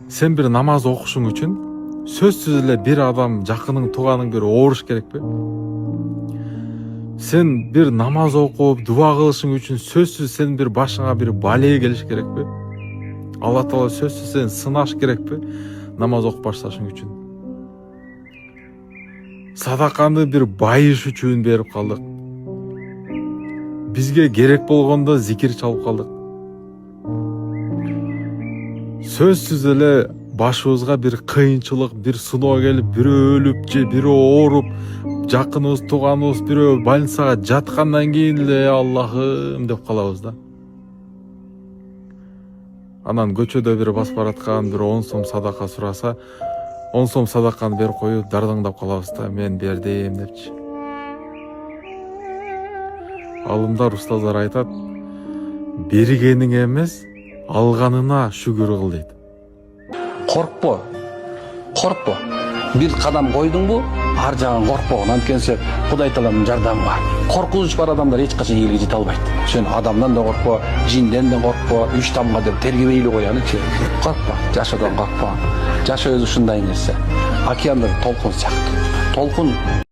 Sen bir namaz okuşun üçün сөзсүз эле bir адам жакының тууганың бир ооруш керекпи? Sen bir namaz окуп, дуа кылышың үчүн сөзсүз сен bir башыңа bir балээ келиш керекпи? Алла Таала сөзсүз сени сынаш керекпи? Намаз окуп башташың үчүн. Садаканы bir байыш үчүн берип калдык. Бизге керек болгондо зикир чалып калдык. Сөзсүз эле башыбызга bir кыйынчылык, bir сыноо келип, бирөө өлүп же бирөө ооруп, жакыныбыз, тууганыбыз бирөө больницага жаткандан кийин эле Аллахым деп калабыз да. Анан көчөдө bir басып бараткан bir 10 сом садака сураса, 10 сом садаканы берип коюп дардаңдап калабыз да, мен бердим депчи. Алымдар, устаздар айтат, бергениң эмес, алганына шүгүр кыл дейт. Коркпо. Bir kadam koydun bu, har жагын коркпогун. Анткени Кудай Тааланын жардамы бар. Коркунуч бар адамдар эч качан ийгиликке жете албайт. Сен адамдан да коркпо, жинден да коркпо, 3 тамга деп тергебейли кояны-чы. Коркпо, жашоодон коркпо. Жашоо өзү ушундай нерсе. Океандар толкун сыяктуу. Толкун